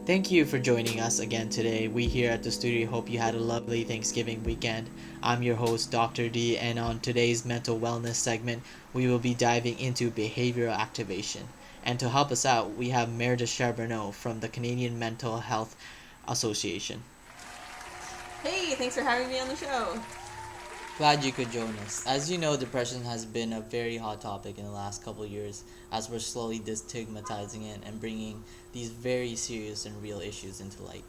Thank you for joining us again today. We here at the studio hope you had a lovely Thanksgiving weekend. I'm your host, Dr. D, and on today's mental wellness segment, we will be diving into behavioral activation. And to help us out, we have Meredith Charbonneau from the Canadian Mental Health Association. Hey, thanks for having me on the show. Glad you could join us. As you know, depression has been a very hot topic in the last couple of years as we're slowly destigmatizing it and bringing these very serious and real issues into light.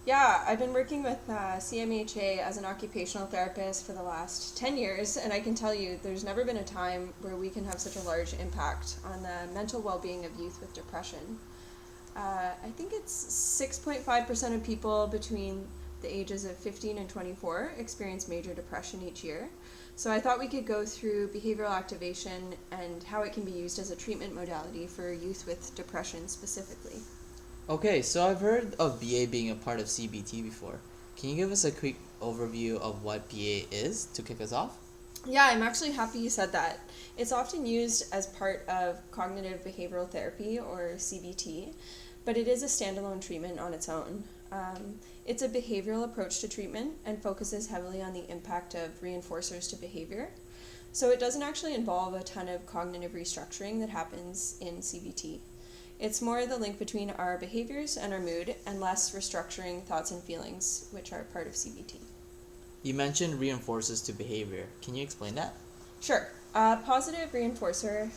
Yeah, I've been working with CMHA as an occupational therapist for the last 10 years, and I can tell you there's never been a time where we can have such a large impact on the mental well being of youth with depression. I think it's 6.5% of people between the ages of 15 and 24 experience major depression each year. So I thought we could go through behavioral activation and how it can be used as a treatment modality for youth with depression specifically. Okay, so I've heard of BA being a part of CBT before. Can you give us a quick overview of what BA is to kick us off? Yeah, I'm actually happy you said that. It's often used as part of cognitive behavioral therapy or CBT, but it is a standalone treatment on its own. It's a behavioral approach to treatment and focuses heavily on the impact of reinforcers to behavior. So it doesn't actually involve a ton of cognitive restructuring that happens in CBT. It's more the link between our behaviors and our mood and less restructuring thoughts and feelings, which are part of CBT. You mentioned reinforces to behavior. Can you explain that? Sure. A positive reinforcer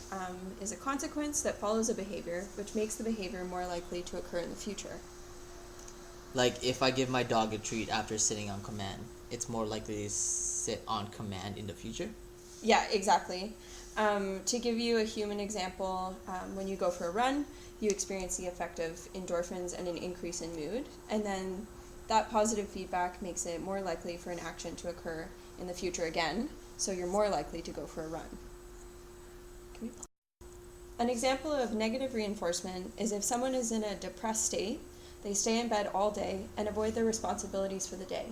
is a consequence that follows a behavior, which makes the behavior more likely to occur in the future. Like if I give my dog a treat after sitting on command, it's more likely to sit on command in the future? Yeah, exactly. To give you a human example, when you go for a run, you experience the effect of endorphins and an increase in mood, and then that positive feedback makes it more likely for an action to occur in the future again, so you're more likely to go for a run. An example of negative reinforcement is if someone is in a depressed state, they stay in bed all day and avoid their responsibilities for the day.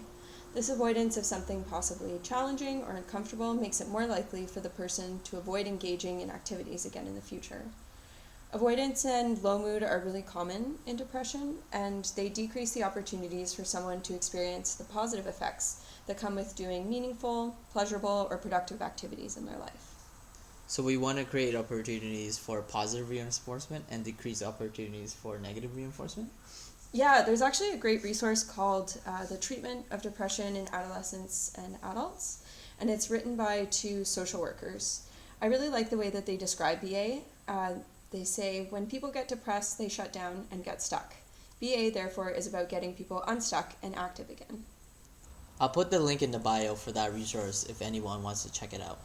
This avoidance of something possibly challenging or uncomfortable makes it more likely for the person to avoid engaging in activities again in the future. Avoidance and low mood are really common in depression, and they decrease the opportunities for someone to experience the positive effects that come with doing meaningful, pleasurable, or productive activities in their life. So we want to create opportunities for positive reinforcement and decrease opportunities for negative reinforcement? Yeah, there's actually a great resource called The Treatment of Depression in Adolescents and Adults, and it's written by two social workers. I really like the way that they describe BA. They say, when people get depressed, they shut down and get stuck. BA, therefore, is about getting people unstuck and active again. I'll put the link in the bio for that resource if anyone wants to check it out.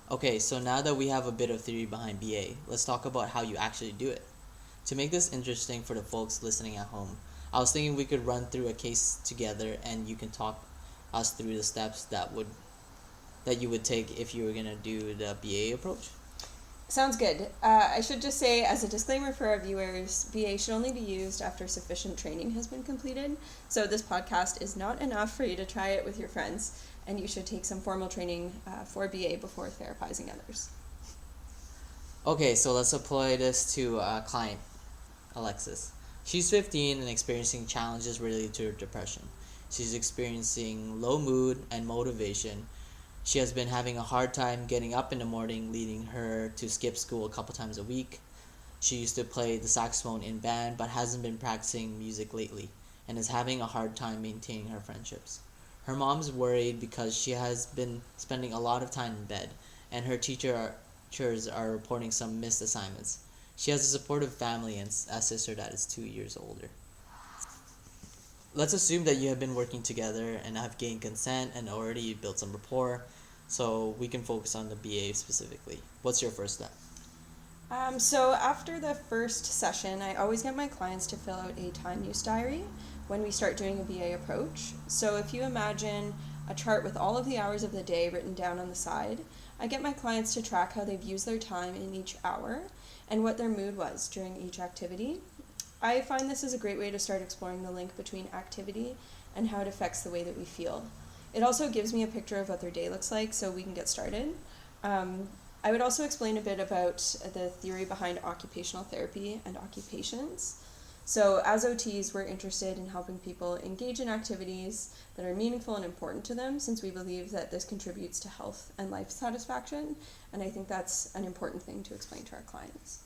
Okay, so now that we have a bit of theory behind BA, let's talk about how you actually do it. To make this interesting for the folks listening at home, I was thinking we could run through a case together and you can talk us through the steps that you would take if you were gonna do the BA approach. Sounds good. I should just say, as a disclaimer for our viewers, BA should only be used after sufficient training has been completed. So this podcast is not enough for you to try it with your friends, and you should take some formal training for BA before therapizing others. Okay, so let's apply this to a client, Alexis. She's 15 and experiencing challenges related to her depression. She's experiencing low mood and motivation. She has been having a hard time getting up in the morning, leading her to skip school a couple times a week. She used to play the saxophone in band but hasn't been practicing music lately and is having a hard time maintaining her friendships. Her mom's worried because she has been spending a lot of time in bed and her teachers are reporting some missed assignments. She has a supportive family and a sister that is 2 years older. Let's assume that you have been working together and have gained consent and already built some rapport, so we can focus on the BA specifically. What's your first step? So after the first session, I always get my clients to fill out a time use diary when we start doing a BA approach. So if you imagine a chart with all of the hours of the day written down on the side, I get my clients to track how they've used their time in each hour and what their mood was during each activity. I find this is a great way to start exploring the link between activity and how it affects the way that we feel. It also gives me a picture of what their day looks like so we can get started. I would also explain a bit about the theory behind occupational therapy and occupations. So as OTs, we're interested in helping people engage in activities that are meaningful and important to them, since we believe that this contributes to health and life satisfaction. And I think that's an important thing to explain to our clients.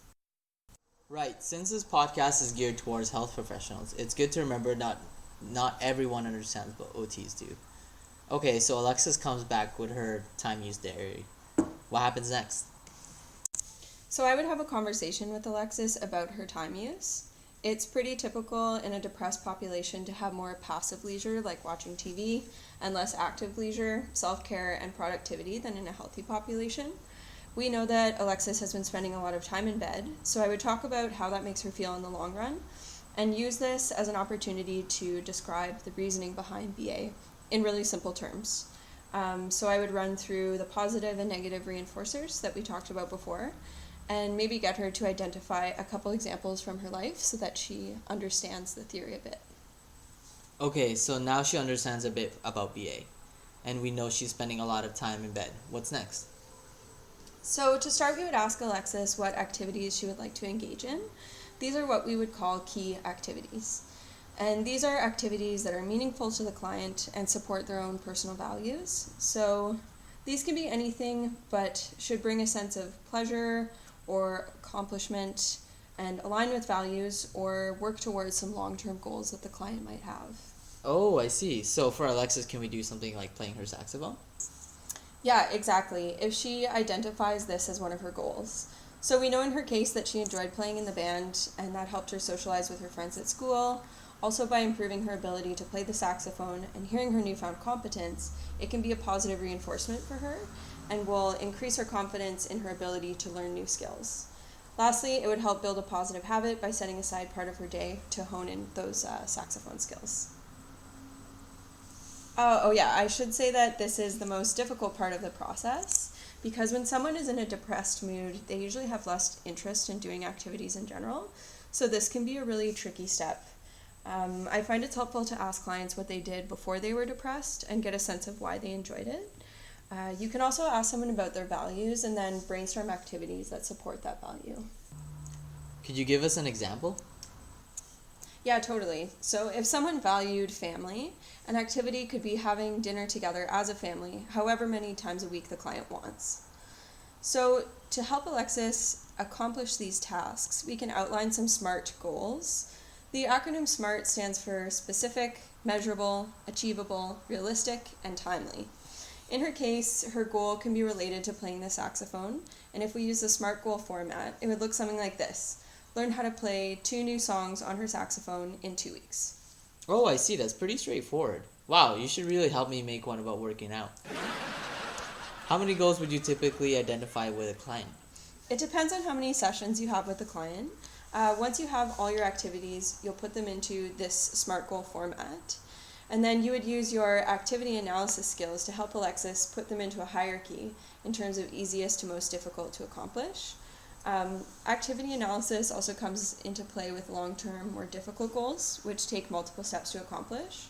Right, since this podcast is geared towards health professionals, it's good to remember not everyone understands what OTs do. Okay, so Alexis comes back with her time use diary. What happens next? So I would have a conversation with Alexis about her time use. It's pretty typical in a depressed population to have more passive leisure, like watching TV, and less active leisure, self-care, and productivity than in a healthy population. We know that Alexis has been spending a lot of time in bed, so I would talk about how that makes her feel in the long run, and use this as an opportunity to describe the reasoning behind BA in really simple terms. So I would run through the positive and negative reinforcers that we talked about before, and maybe get her to identify a couple examples from her life so that she understands the theory a bit. Okay, so now she understands a bit about BA, and we know she's spending a lot of time in bed. What's next? So to start, we would ask Alexis what activities she would like to engage in. These are what we would call key activities. And these are activities that are meaningful to the client and support their own personal values. So these can be anything, but should bring a sense of pleasure or accomplishment and align with values or work towards some long-term goals that the client might have. Oh, I see. So for Alexis, can we do something like playing her saxophone? Yeah, exactly, if she identifies this as one of her goals. So we know in her case that she enjoyed playing in the band, and that helped her socialize with her friends at school. Also, by improving her ability to play the saxophone and hearing her newfound competence, it can be a positive reinforcement for her and will increase her confidence in her ability to learn new skills. Lastly, it would help build a positive habit by setting aside part of her day to hone in those saxophone skills. Oh yeah, I should say that this is the most difficult part of the process, because when someone is in a depressed mood, they usually have less interest in doing activities in general, so this can be a really tricky step. I find it's helpful to ask clients what they did before they were depressed and get a sense of why they enjoyed it. You can also ask someone about their values and then brainstorm activities that support that value. Could you give us an example? Yeah, totally. So if someone valued family, an activity could be having dinner together as a family, however many times a week the client wants. So to help Alexis accomplish these tasks, we can outline some SMART goals. The acronym SMART stands for specific, measurable, achievable, realistic, and timely. In her case, her goal can be related to playing the saxophone, and if we use the SMART goal format, it would look something like this. Learn how to play 2 new songs on her saxophone in 2 weeks. Oh, I see. That's pretty straightforward. Wow, you should really help me make one about working out. How many goals would you typically identify with a client? It depends on how many sessions you have with the client. Once you have all your activities, you'll put them into this SMART goal format. And then you would use your activity analysis skills to help Alexis put them into a hierarchy in terms of easiest to most difficult to accomplish. Activity analysis also comes into play with long-term, more difficult goals, which take multiple steps to accomplish.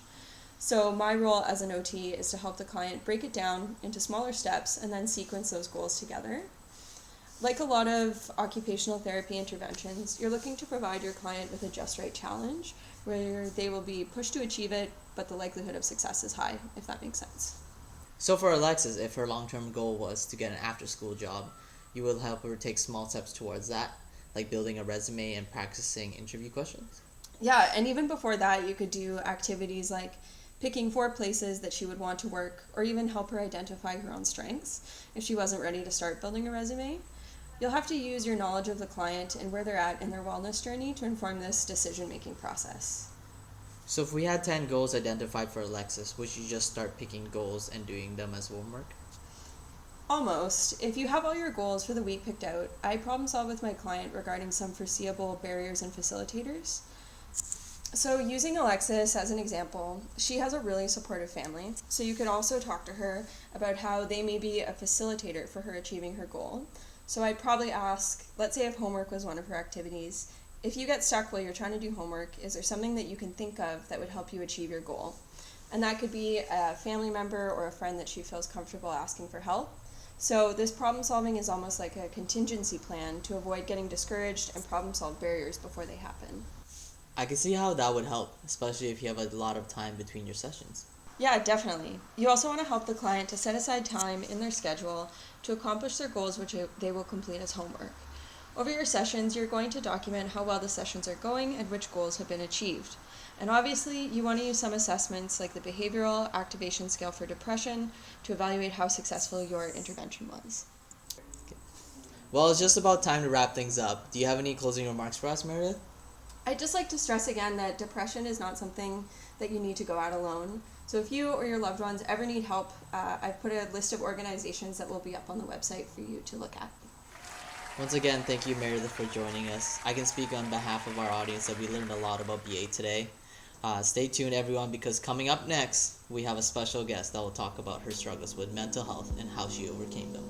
So my role as an OT is to help the client break it down into smaller steps and then sequence those goals together. Like a lot of occupational therapy interventions, you're looking to provide your client with a just right challenge where they will be pushed to achieve it, but the likelihood of success is high, if that makes sense. So for Alexis, if her long-term goal was to get an after-school job, you will help her take small steps towards that, like building a resume and practicing interview questions? Yeah, and even before that, you could do activities like picking 4 places that she would want to work, or even help her identify her own strengths if she wasn't ready to start building a resume. You'll have to use your knowledge of the client and where they're at in their wellness journey to inform this decision-making process. So if we had 10 goals identified for Alexis, would you just start picking goals and doing them as homework? Almost. If you have all your goals for the week picked out, I problem solve with my client regarding some foreseeable barriers and facilitators. So using Alexis as an example, she has a really supportive family, so you could also talk to her about how they may be a facilitator for her achieving her goal. So I'd probably ask, let's say if homework was one of her activities, if you get stuck while you're trying to do homework, is there something that you can think of that would help you achieve your goal? And that could be a family member or a friend that she feels comfortable asking for help. So this problem solving is almost like a contingency plan to avoid getting discouraged and problem solve barriers before they happen. I can see how that would help, especially if you have a lot of time between your sessions. Yeah, definitely. You also want to help the client to set aside time in their schedule to accomplish their goals, which they will complete as homework. Over your sessions, you're going to document how well the sessions are going and which goals have been achieved. And obviously, you want to use some assessments like the Behavioral Activation Scale for Depression to evaluate how successful your intervention was. Well, it's just about time to wrap things up. Do you have any closing remarks for us, Meredith? I'd just like to stress again that depression is not something that you need to go out alone. So if you or your loved ones ever need help, I've put a list of organizations that will be up on the website for you to look at. Once again, thank you, Meredith, for joining us. I can speak on behalf of our audience that we learned a lot about BA today. Stay tuned, everyone, because coming up next, we have a special guest that will talk about her struggles with mental health and how she overcame them.